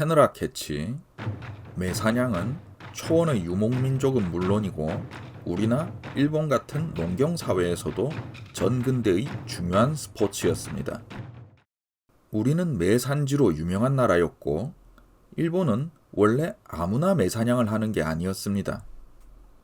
캐느라 캐치. 매사냥은 초원의 유목민족은 물론이고 우리나 일본 같은 농경 사회에서도 전근대의 중요한 스포츠였습니다. 우리는 매산지로 유명한 나라였고 일본은 원래 아무나 매사냥을 하는 게 아니었습니다.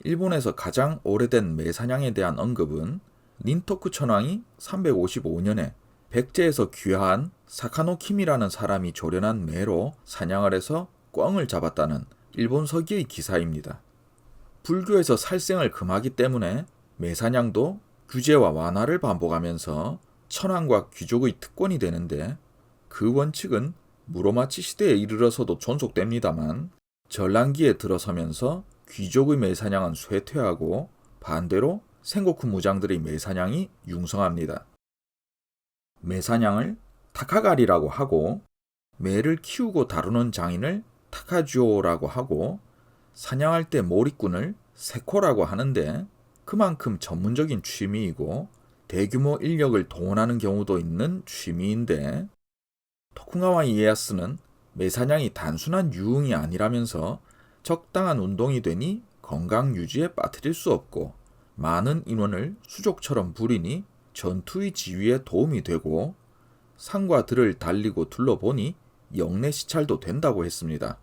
일본에서 가장 오래된 매사냥에 대한 언급은 닌토쿠 천황이 355년에 백제에서 귀화한 사카노킴이라는 사람이 조련한 매로 사냥을 해서 꿩을 잡았다는 일본 서기의 기사입니다. 불교에서 살생을 금하기 때문에 매사냥도 규제와 완화를 반복하면서 천황과 귀족의 특권이 되는데 그 원칙은 무로마치 시대에 이르러서도 존속됩니다만 전란기에 들어서면서 귀족의 매사냥은 쇠퇴하고 반대로 생고쿠 무장들의 매사냥이 융성합니다. 매사냥을 타카가리라고 하고 매를 키우고 다루는 장인을 타카주오라고 하고 사냥할 때 몰입꾼을 세코라고 하는데 그만큼 전문적인 취미이고 대규모 인력을 동원하는 경우도 있는 취미인데 토쿠가와 이에야스는 매사냥이 단순한 유흥이 아니라면서 적당한 운동이 되니 건강 유지에 빠뜨릴 수 없고 많은 인원을 수족처럼 부리니 전투의 지휘에 도움이 되고 산과 들을 달리고 둘러보니 영내 시찰도 된다고 했습니다.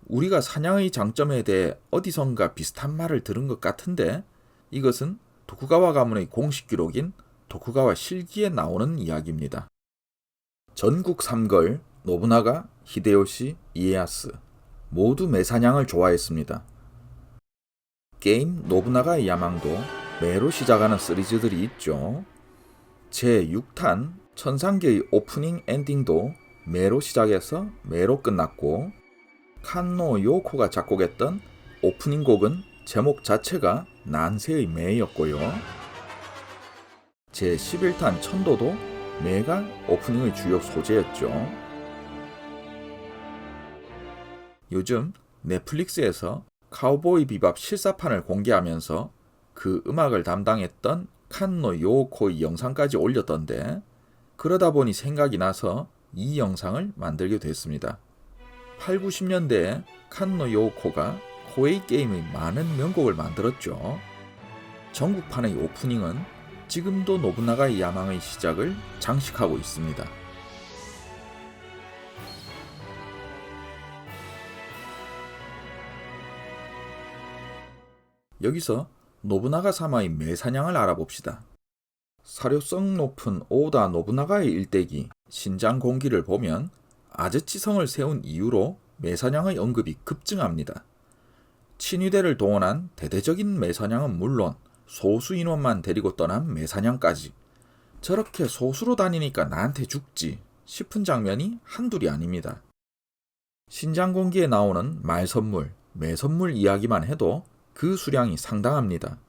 우리가 사냥의 장점에 대해 어디선가 비슷한 말을 들은 것 같은데 이것은 도쿠가와 가문의 공식 기록인 도쿠가와 실기에 나오는 이야기입니다. 전국 삼걸, 노부나가, 히데요시, 이에야스 모두 매사냥을 좋아했습니다. 게임 노부나가의 야망도 매로 시작하는 시리즈들이 있죠. 제6탄 천상계의 오프닝 엔딩도 매로 시작해서 매로 끝났고 칸노 요코가 작곡했던 오프닝 곡은 제목 자체가 난세의 매였고요. 제11탄 천도도 매가 오프닝의 주요 소재였죠. 요즘 넷플릭스에서 카우보이 비밥 실사판을 공개하면서 그 음악을 담당했던 칸노 요코의 영상까지 올렸던데 그러다 보니 생각이 나서 이 영상을 만들게 됐습니다. 8, 90년대에 칸노 요코가 코에이 게임의 많은 명곡을 만들었죠. 전국판의 오프닝은 지금도 노부나가의 야망의 시작을 장식하고 있습니다. 여기서 노부나가 사마의 매사냥을 알아봅시다. 사료성 높은 오다 노부나가의 일대기 신장공기를 보면 아즈치성을 세운 이후로 매사냥의 언급이 급증합니다. 친위대를 동원한 대대적인 매사냥은 물론 소수 인원만 데리고 떠난 매사냥까지 저렇게 소수로 다니니까 나한테 죽지 싶은 장면이 한둘이 아닙니다. 신장공기에 나오는 말선물, 매선물 이야기만 해도 그 수량이 상당합니다.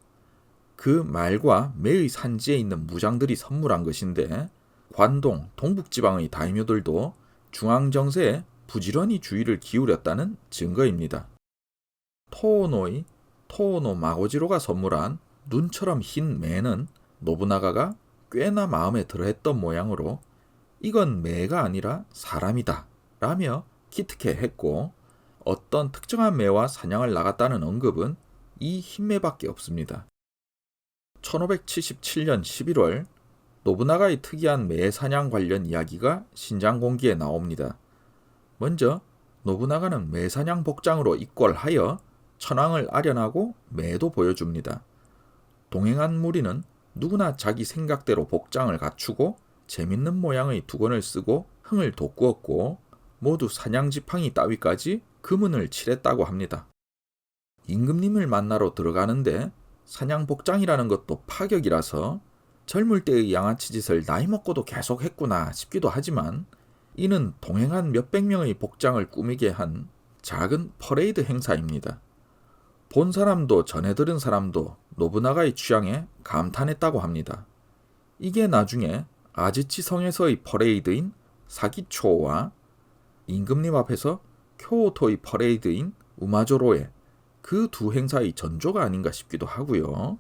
그 말과 매의 산지에 있는 무장들이 선물한 것인데 관동, 동북지방의 다이묘들도 중앙정세에 부지런히 주의를 기울였다는 증거입니다. 토오노의 토오노 마고지로가 선물한 눈처럼 흰 매는 노부나가가 꽤나 마음에 들어했던 모양으로 이건 매가 아니라 사람이다 라며 기특해했고 어떤 특정한 매와 사냥을 나갔다는 언급은 이 흰매밖에 없습니다. 1577년 11월 노부나가의 특이한 매 사냥 관련 이야기가 신장공기에 나옵니다. 먼저 노부나가는 매사냥 복장으로 입궐하여 천황을 아련하고 매도 보여줍니다. 동행한 무리는 누구나 자기 생각대로 복장을 갖추고 재밌는 모양의 두건을 쓰고 흥을 돋구었고 모두 사냥 지팡이 따위까지 금은을 칠했다고 합니다. 임금님을 만나러 들어가는데 사냥 복장이라는 것도 파격이라서 젊을 때의 양아치 짓을 나이 먹고도 계속 했구나 싶기도 하지만 이는 동행한 몇백 명의 복장을 꾸미게 한 작은 퍼레이드 행사입니다. 본 사람도 전해 들은 사람도 노부나가의 취향에 감탄했다고 합니다. 이게 나중에 아즈치 성에서의 퍼레이드인 사기초와 임금님 앞에서 교토의 퍼레이드인 우마조로의 그 두 행사의 전조가 아닌가 싶기도 하고요.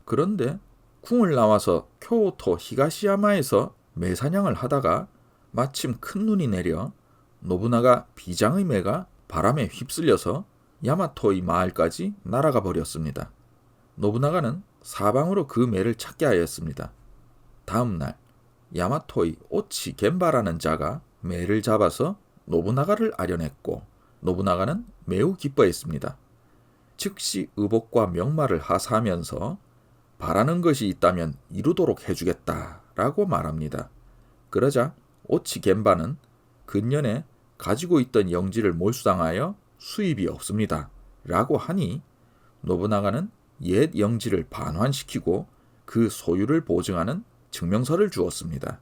그런데 궁을 나와서 교토 히가시야마에서 매사냥을 하다가 마침 큰 눈이 내려 노부나가 비장의 매가 바람에 휩쓸려서 야마토의 마을까지 날아가 버렸습니다. 노부나가는 사방으로 그 매를 찾게 하였습니다. 다음 날 야마토의 오치 겐바라는 자가 매를 잡아서 노부나가를 아련했고 노부나가는 매우 기뻐했습니다. 즉시 의복과 명마를 하사하면서 바라는 것이 있다면 이루도록 해주겠다라고 말합니다. 그러자 오치 겐바는 근년에 가지고 있던 영지를 몰수당하여 수입이 없습니다 라고 하니 노부나가는 옛 영지를 반환시키고 그 소유를 보증하는 증명서를 주었습니다.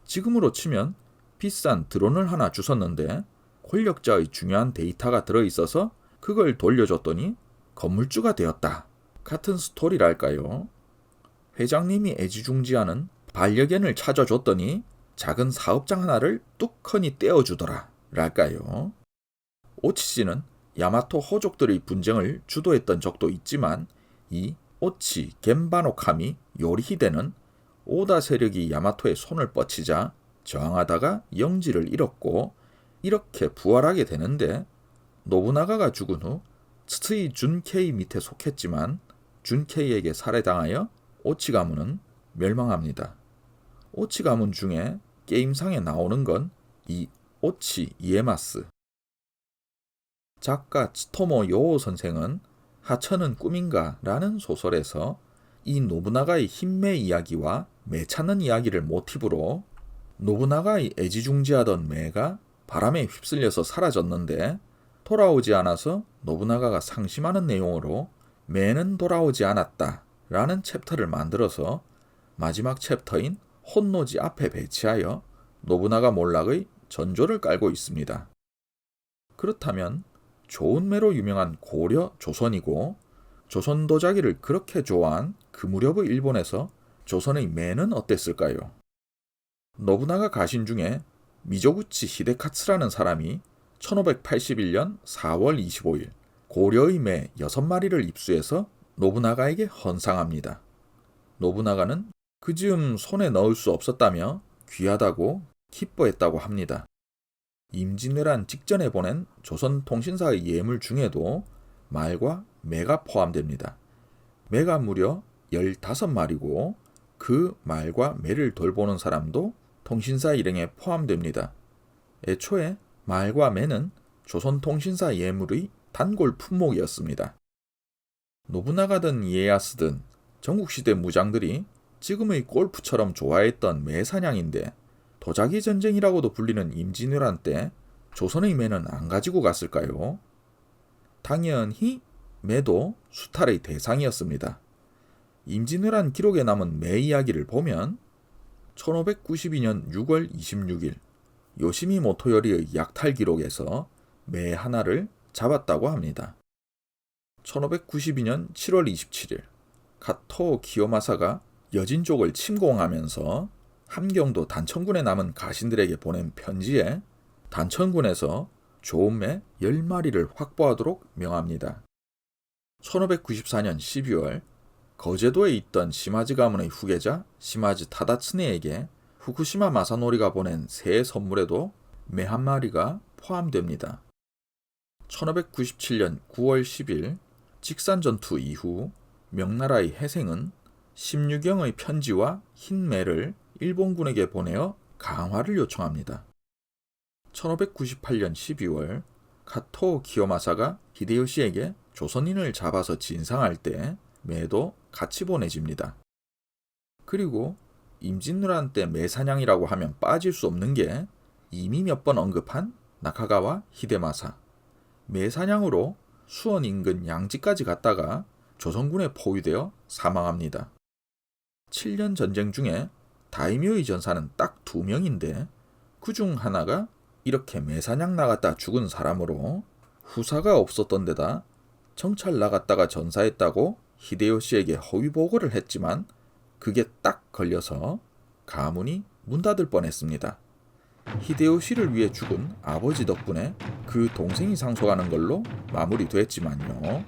지금으로 치면 비싼 드론을 하나 주었는데 권력자의 중요한 데이터가 들어있어서 그걸 돌려줬더니 건물주가 되었다 같은 스토리랄까요. 회장님이 애지중지하는 반려견을 찾아줬더니 작은 사업장 하나를 뚝하니 떼어주더라 랄까요. 오치씨는 야마토 호족들의 분쟁을 주도했던 적도 있지만 이 오치 겐바노 카미 요리히데는 오다 세력이 야마토의 손을 뻗치자 저항하다가 영지를 잃었고 이렇게 부활하게 되는데 노부나가가 죽은 후 츠츠이 준케이 밑에 속했지만 준케이에게 살해당하여 오치 가문은 멸망합니다. 오치 가문 중에 게임상에 나오는 건 이 오치 이에마스. 작가 츠토모 요오 선생은 하천은 꿈인가 라는 소설에서 이 노부나가의 흰매 이야기와 매 찾는 이야기를 모티브로 노부나가의 애지중지하던 매가 바람에 휩쓸려서 사라졌는데 돌아오지 않아서 노부나가가 상심하는 내용으로 매는 돌아오지 않았다 라는 챕터를 만들어서 마지막 챕터인 혼노지 앞에 배치하여 노부나가 몰락의 전조를 깔고 있습니다. 그렇다면 좋은 매로 유명한 고려 조선이고 조선 도자기를 그렇게 좋아한 그 무렵의 일본에서 조선의 매는 어땠을까요? 노부나가 가신 중에 미조구치 히데카츠라는 사람이 1581년 4월 25일 고려의 매 6마리를 입수해서 노부나가에게 헌상합니다. 노부나가는 그 즈음 손에 넣을 수 없었다며 귀하다고 기뻐했다고 합니다. 임진왜란 직전에 보낸 조선통신사의 예물 중에도 말과 매가 포함됩니다. 매가 무려 15마리고 그 말과 매를 돌보는 사람도 통신사 일행에 포함됩니다. 애초에 말과 매는 조선통신사 예물의 단골 품목이었습니다. 노부나가든 이에야스든 전국시대 무장들이 지금의 골프처럼 좋아했던 매 사냥인데 도자기 전쟁이라고도 불리는 임진왜란 때 조선의 매는 안 가지고 갔을까요? 당연히 매도 수탈의 대상이었습니다. 임진왜란 기록에 남은 매 이야기를 보면 1592년 6월 26일 요시미 모토요리의 약탈 기록에서 매 하나를 잡았다고 합니다. 1592년 7월 27일 가토 기요마사가 여진족을 침공하면서 함경도 단천군에 남은 가신들에게 보낸 편지에 단천군에서 좋은 매 10마리를 확보하도록 명합니다. 1594년 12월 거제도에 있던 시마즈 가문의 후계자 시마즈 타다츠네에게 후쿠시마 마사노리가 보낸 새 선물에도 매 한 마리가 포함됩니다. 1597년 9월 10일 직산전투 이후 명나라의 해생은 심유경의 편지와 흰매를 일본군에게 보내어 강화를 요청합니다. 1598년 12월 가토 기요마사가 히데요시에게 조선인을 잡아서 진상할 때 매도 같이 보내집니다. 그리고 임진왜란 때 매사냥이라고 하면 빠질 수 없는 게 이미 몇 번 언급한 나카가와 히데마사. 매사냥으로 수원 인근 양지까지 갔다가 조선군에 포위되어 사망합니다. 7년 전쟁 중에 다이묘의 전사는 딱 2명인데 그 중 하나가 이렇게 매사냥 나갔다 죽은 사람으로 후사가 없었던 데다 정찰 나갔다가 전사했다고 히데요시에게 허위 보고를 했지만 그게 딱 걸려서 가문이 문 닫을 뻔했습니다. 히데요시를 위해 죽은 아버지 덕분에 그 동생이 상속하는 걸로 마무리됐지만요.